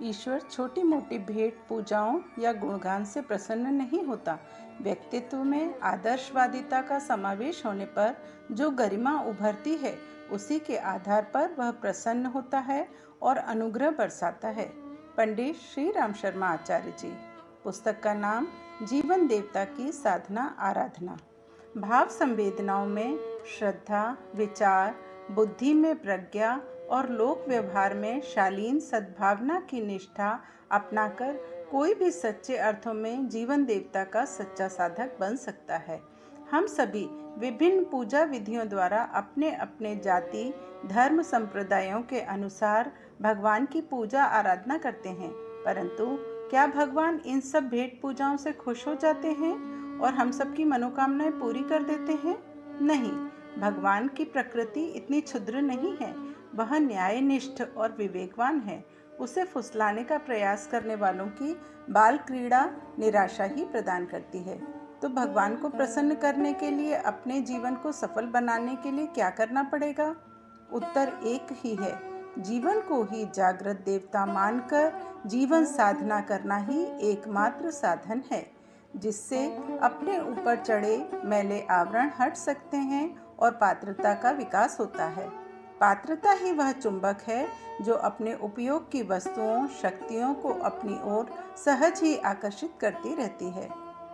ईश्वर छोटी मोटी भेंट पूजाओं या गुणगान से प्रसन्न नहीं होता। व्यक्तित्व में आदर्शवादिता का समावेश होने पर जो गरिमा उभरती है, उसी के आधार पर वह प्रसन्न होता है और अनुग्रह बरसाता है। पंडित श्री राम शर्मा आचार्य जी। पुस्तक का नाम जीवन देवता की साधना आराधना। भाव संवेदनाओं में श्रद्धा, विचार, बुद्धि में प्रज्ञा और लोक व्यवहार में शालीन सद्भावना की निष्ठा अपनाकर कोई भी सच्चे अर्थों में जीवन देवता का सच्चा साधक बन सकता है। हम सभी विभिन्न पूजा विधियों द्वारा अपने अपने जाति, धर्म, संप्रदायों के अनुसार भगवान की पूजा आराधना करते हैं, परंतु क्या भगवान इन सब भेंट पूजाओं से खुश हो जाते हैं और हम सबकी मनोकामनाएं पूरी कर देते हैं? नहीं, भगवान की प्रकृति इतनी क्षुद्र नहीं है। वह न्यायनिष्ठ और विवेकवान है। उसे फुसलाने का प्रयास करने वालों की बाल क्रीड़ा निराशा ही प्रदान करती है। तो भगवान को प्रसन्न करने के लिए, अपने जीवन को सफल बनाने के लिए क्या करना पड़ेगा? उत्तर एक ही है, जीवन को ही जागृत देवता मानकर जीवन साधना करना ही एकमात्र साधन है, जिससे अपने ऊपर चढ़े मैले आवरण हट सकते हैं और पात्रता का विकास होता है। पात्रता ही वह चुंबक है जो अपने उपयोग की वस्तुओं, शक्तियों को अपनी ओर सहज ही आकर्षित करती रहती है।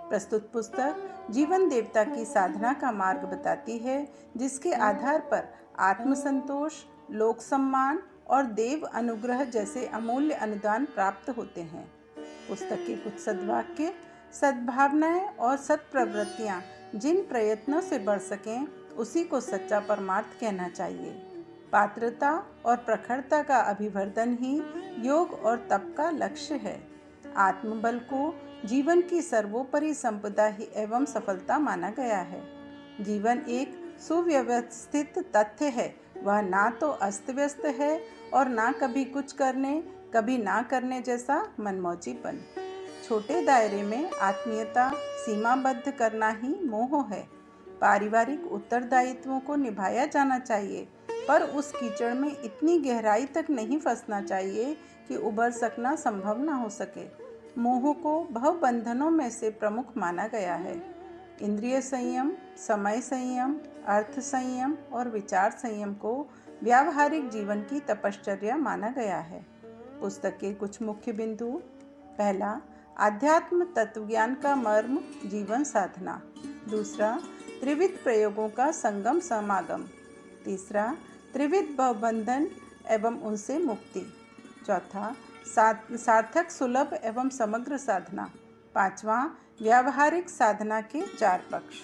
प्रस्तुत पुस्तक जीवन देवता की साधना का मार्ग बताती है, जिसके आधार पर आत्मसंतोष, लोक सम्मान और देव अनुग्रह जैसे अमूल्य अनुदान प्राप्त होते हैं। पुस्तक के कुछ सद्वाक्य, सद्भावनाएं और सत्प्रवृत्तियां जिन प्रयत्नों से बढ़ सकें, उसी को सच्चा परमार्थ कहना चाहिए। पात्रता और प्रखरता का अभिवर्धन ही योग और तप का लक्ष्य है। आत्मबल को जीवन की सर्वोपरि संपदा ही एवं सफलता माना गया है। जीवन एक सुव्यवस्थित तथ्य है। वह ना तो अस्त व्यस्त है और ना कभी कुछ करने, कभी ना करने जैसा मनमौजीपन। छोटे दायरे में आत्मीयता सीमाबद्ध करना ही मोह है। पारिवारिक उत्तरदायित्वों को निभाया जाना चाहिए, पर उस कीचड़ में इतनी गहराई तक नहीं फंसना चाहिए कि उबर सकना संभव न हो सके। मोह को भवबंधनों में से प्रमुख माना गया है। इंद्रिय संयम, समय संयम, अर्थ संयम और विचार संयम को व्यावहारिक जीवन की तपश्चर्या माना गया है। पुस्तक के कुछ मुख्य बिंदु। पहला, आध्यात्म तत्वज्ञान का मर्म, जीवन साधना। दूसरा, त्रिविध प्रयोगों का संगम समागम। तीसरा, त्रिविध भवबंधन एवं उनसे मुक्ति। चौथा, सार्थक, सुलभ एवं समग्र साधना। पांचवा, व्यावहारिक साधना के 4 पक्ष।